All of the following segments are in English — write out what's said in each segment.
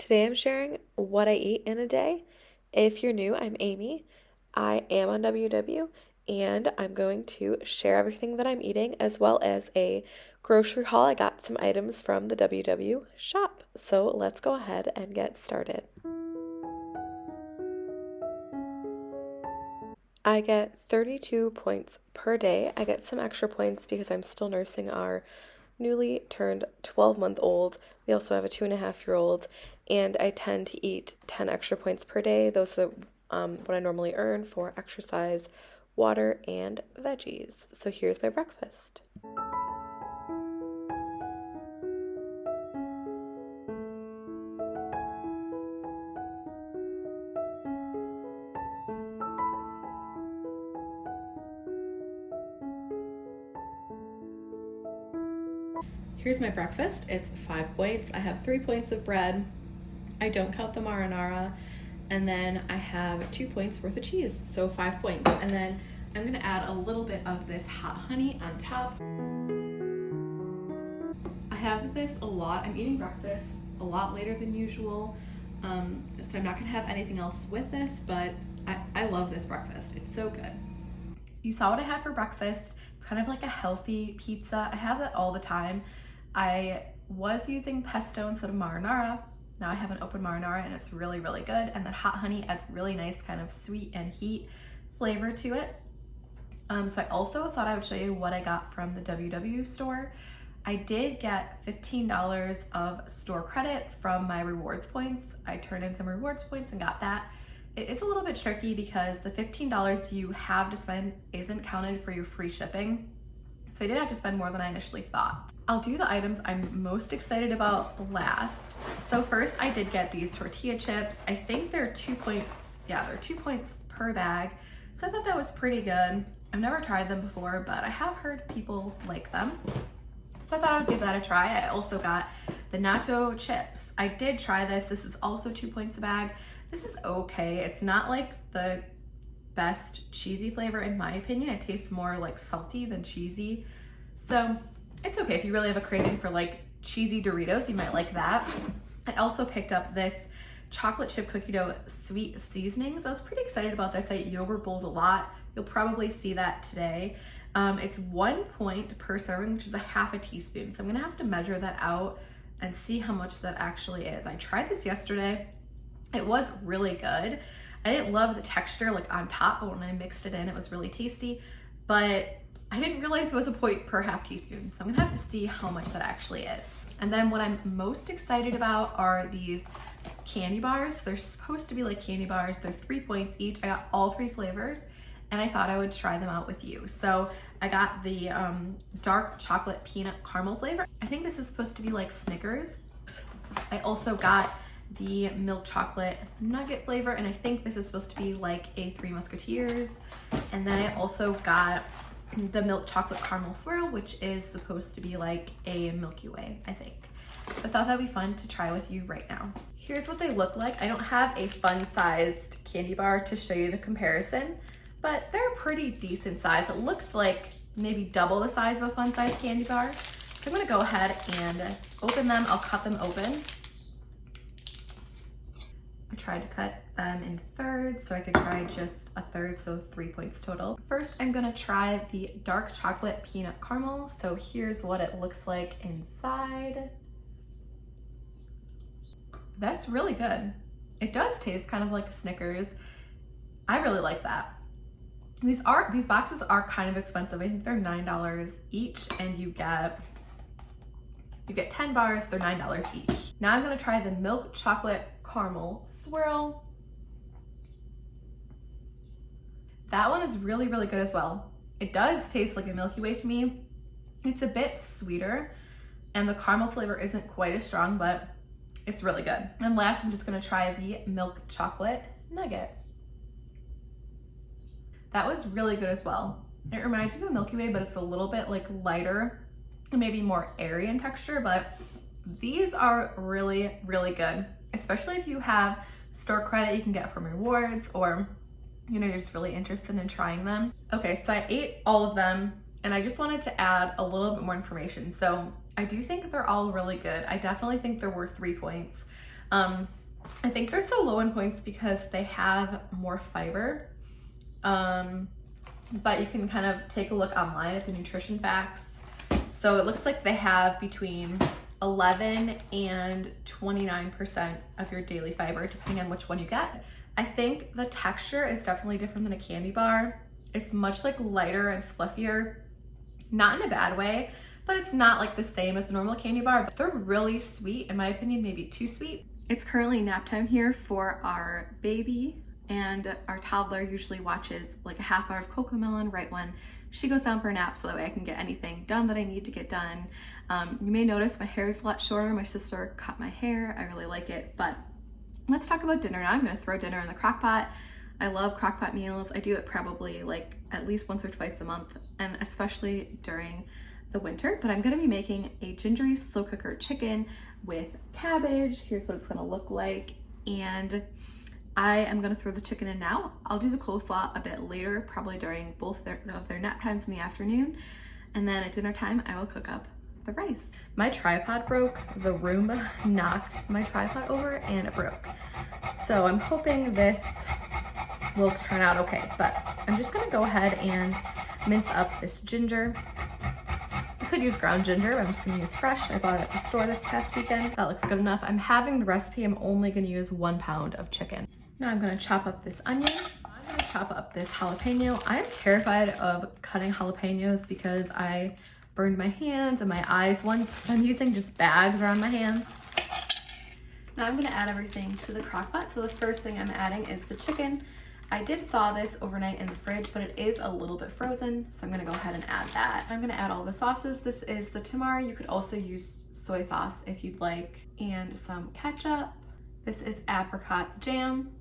Today I'm sharing what I eat in a day. If you're new, I'm Amy. I am on WW and I'm going to share everything that I'm eating as well as a grocery haul. I got some items from the WW shop. So let's go ahead and get started. I get 32 points per day. I get some extra points because I'm still nursing our newly turned 12-month-old. We also have a 2.5-year-old, and I tend to eat 10 extra points per day. Those are what I normally earn for exercise, water, and veggies. So here's my breakfast. Here's my breakfast. It's 5 points. I have 3 points of bread. I don't count the marinara. And then I have 2 points worth of cheese, so 5 points. And then I'm gonna add a little bit of this hot honey on top. I have this a lot. I'm eating breakfast a lot later than usual, so I'm not gonna have anything else with this, but I love this breakfast. It's so good. You saw what I had for breakfast. It's kind of like a healthy pizza. I have that all the time. I was using pesto instead of marinara. Now I have an open marinara and it's really, really good. And then hot honey adds really nice kind of sweet and heat flavor to it. So I also thought I would show you what I got from the WW store. I did get $15 of store credit from my rewards points. I turned in some rewards points and got that. It is a little bit tricky because the $15 you have to spend isn't counted for your free shipping. So I did have to spend more than I initially thought. I'll do the items I'm most excited about last. So first I did get these tortilla chips. I think they're 2 points, yeah, they're 2 points per bag. So I thought that was pretty good. I've never tried them before, but I have heard people like them. So I thought I would give that a try. I also got the nacho chips. I did try this. This is also 2 points a bag. This is okay. It's not like the best cheesy flavor in my opinion. It tastes more like salty than cheesy. So it's okay. If you really have a craving for like cheesy Doritos, you might like that. I also picked up this chocolate chip cookie dough sweet seasonings. I was pretty excited about this. I eat yogurt bowls a lot. You'll probably see that today. It's 1 point per serving, which is a half a teaspoon. So I'm gonna have to measure that out and see how much that actually is. I tried this yesterday. It was really good. I didn't love the texture like on top, but when I mixed it in, it was really tasty. But I didn't realize it was a point per half teaspoon. So I'm gonna have to see how much that actually is. And then what I'm most excited about are these candy bars. They're supposed to be like candy bars. They're 3 points each. I got all 3 flavors and I thought I would try them out with you. So I got the dark chocolate peanut caramel flavor. I think this is supposed to be like Snickers. I also got the milk chocolate nugget flavor, and I think this is supposed to be like a Three Musketeers. And then I also got the milk chocolate caramel swirl, which is supposed to be like a Milky Way, I think. So I thought that'd be fun to try with you right now. Here's what they look like. I don't have a fun-sized candy bar to show you the comparison, but they're pretty decent size. It looks like maybe double the size of a fun-sized candy bar. So I'm gonna go ahead and open them. I'll cut them open. I tried to cut them in thirds so I could try just a third, so 3 points total. First, I'm gonna try the dark chocolate peanut caramel. So here's what it looks like inside. That's really good. It does taste kind of like a Snickers. I really like that. These boxes are kind of expensive. I think they're $9 each, and you get 10 bars, they're $9 each. Now I'm gonna try the milk chocolate caramel swirl. That one is really, really good as well. It does taste like a Milky Way to me. It's a bit sweeter and the caramel flavor isn't quite as strong, but it's really good. And last, I'm just gonna try the milk chocolate nugget. That was really good as well. It reminds me of a Milky Way, but it's a little bit like lighter and maybe more airy in texture, but these are really, really good, especially if you have store credit you can get from rewards, or you're just really interested in trying them. Okay, so I ate all of them and I just wanted to add a little bit more information. So I do think they're all really good. I definitely think they're worth 3 points. I think they're so low in points because they have more fiber. But you can kind of take a look online at the nutrition facts. So it looks like they have between 11 and 29% of your daily fiber, depending on which one you get. I think the texture is definitely different than a candy bar. It's much like lighter and fluffier, not in a bad way, but it's not like the same as a normal candy bar, but they're really sweet, in my opinion, maybe too sweet. It's currently nap time here for our baby, and our toddler usually watches like a half hour of Cocomelon right when she goes down for a nap, so that way I can get anything done that I need to get done. You may notice my hair is a lot shorter. My sister cut my hair. I really like it, but let's talk about dinner now. I'm gonna throw dinner in the crock pot. I love crock pot meals. I do it probably like at least once or twice a month, and especially during the winter. But I'm gonna be making a gingery slow cooker chicken with cabbage. Here's what it's gonna look like. And I am gonna throw the chicken in now. I'll do the coleslaw a bit later, probably during both of their nap times in the afternoon. And then at dinner time, I will cook up the rice. My tripod broke. The room knocked my tripod over and it broke. So I'm hoping this will turn out okay, but I'm just gonna go ahead and mince up this ginger. I could use ground ginger, but I'm just gonna use fresh. I bought it at the store this past weekend. That looks good enough. I'm having the recipe. I'm only gonna use 1 pound of chicken. Now I'm gonna chop up this onion. I'm gonna chop up this jalapeno. I'm terrified of cutting jalapenos because I burned my hands and my eyes once. So I'm using just bags around my hands. Now I'm gonna add everything to the crock pot. So the first thing I'm adding is the chicken. I did thaw this overnight in the fridge, but it is a little bit frozen. So I'm gonna go ahead and add that. I'm gonna add all the sauces. This is the tamari. You could also use soy sauce if you'd like, and some ketchup. This is apricot jam.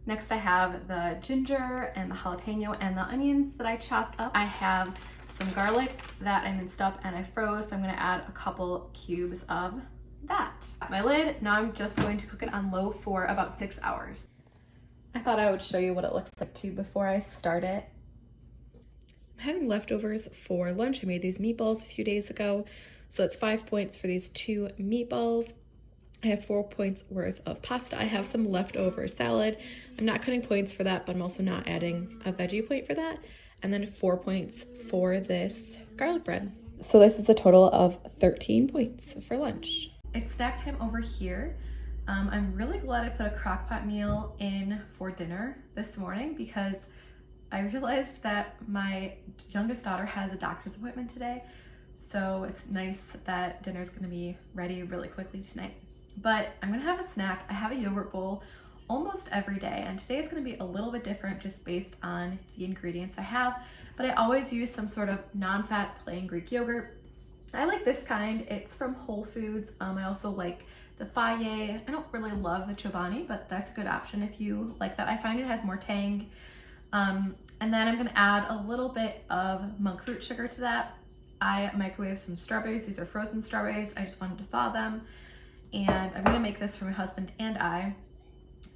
Next I have the ginger and the jalapeno and the onions that I chopped up. I have some garlic that I minced up and I froze, so I'm gonna add a couple cubes of that. My lid, now I'm just going to cook it on low for about 6 hours. I thought I would show you what it looks like too before I start it. I'm having leftovers for lunch. I made these meatballs a few days ago, so it's 5 points for these 2 meatballs. I have 4 points worth of pasta. I have some leftover salad. I'm not cutting points for that, but I'm also not adding a veggie point for that. And then 4 points for this garlic bread. So this is a total of 13 points for lunch. It's snack time over here. I'm really glad I put a crock pot meal in for dinner this morning because I realized that my youngest daughter has a doctor's appointment today. So it's nice that dinner's gonna be ready really quickly tonight. But I'm gonna have a snack. I have a yogurt bowl almost every day, and today is gonna be a little bit different just based on the ingredients I have, but I always use some sort of non-fat plain Greek yogurt. I like this kind. It's from Whole Foods. I also like the Fage. I don't really love the Chobani, but that's a good option if you like that. I find it has more tang. And then I'm gonna add a little bit of monk fruit sugar to that. I microwave some strawberries. These are frozen strawberries. I just wanted to thaw them. And I'm gonna make this for my husband and I.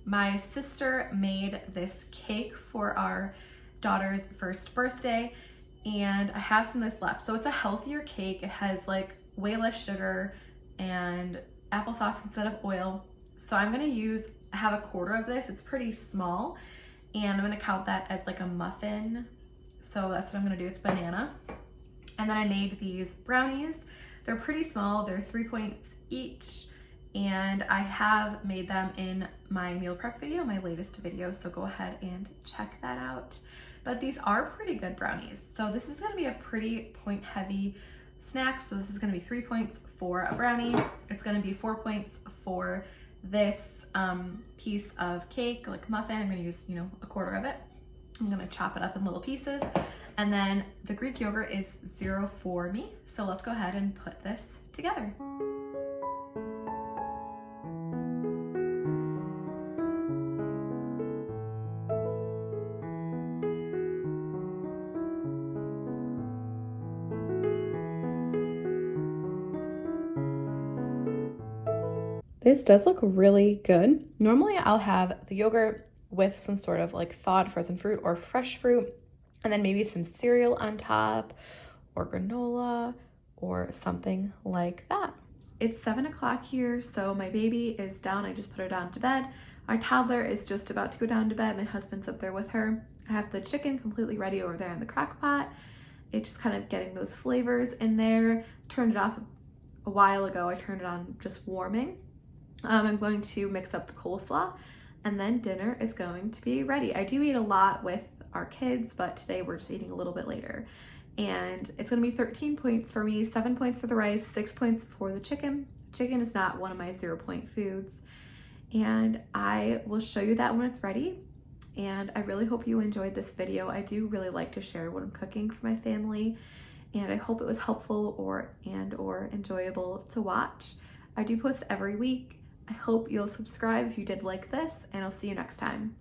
My sister made this cake for our daughter's first birthday, and I have some of this left. So it's a healthier cake. It has like way less sugar and applesauce instead of oil. So I'm gonna have a quarter of this. It's pretty small, and I'm gonna count that as like a muffin. So that's what I'm gonna do. It's banana. And then I made these brownies. They're pretty small. They're 3 points each. And I have made them in my meal prep video, my latest video, so go ahead and check that out. But these are pretty good brownies. So this is gonna be a pretty point heavy snack. So this is gonna be 3 points for a brownie. It's gonna be 4 points for this piece of cake, like muffin. I'm gonna use, a quarter of it. I'm gonna chop it up in little pieces. And then the Greek yogurt is 0 for me. So let's go ahead and put this together. This does look really good. Normally I'll have the yogurt with some sort of like thawed frozen fruit or fresh fruit, and then maybe some cereal on top or granola or something like that. It's 7 o'clock here, so my baby is down. I just put her down to bed. Our toddler is just about to go down to bed. My husband's up there with her. I have the chicken completely ready over there in the crock pot. It's just kind of getting those flavors in there. Turned it off a while ago. I turned it on just warming. I'm going to mix up the coleslaw, and then dinner is going to be ready. I do eat a lot with our kids, but today we're just eating a little bit later. And it's gonna be 13 points for me, 7 points for the rice, 6 points for the chicken. Chicken is not one of my 0-point foods. And I will show you that when it's ready. And I really hope you enjoyed this video. I do really like to share what I'm cooking for my family, and I hope it was helpful or enjoyable to watch. I do post every week. I hope you'll subscribe if you did like this, and I'll see you next time.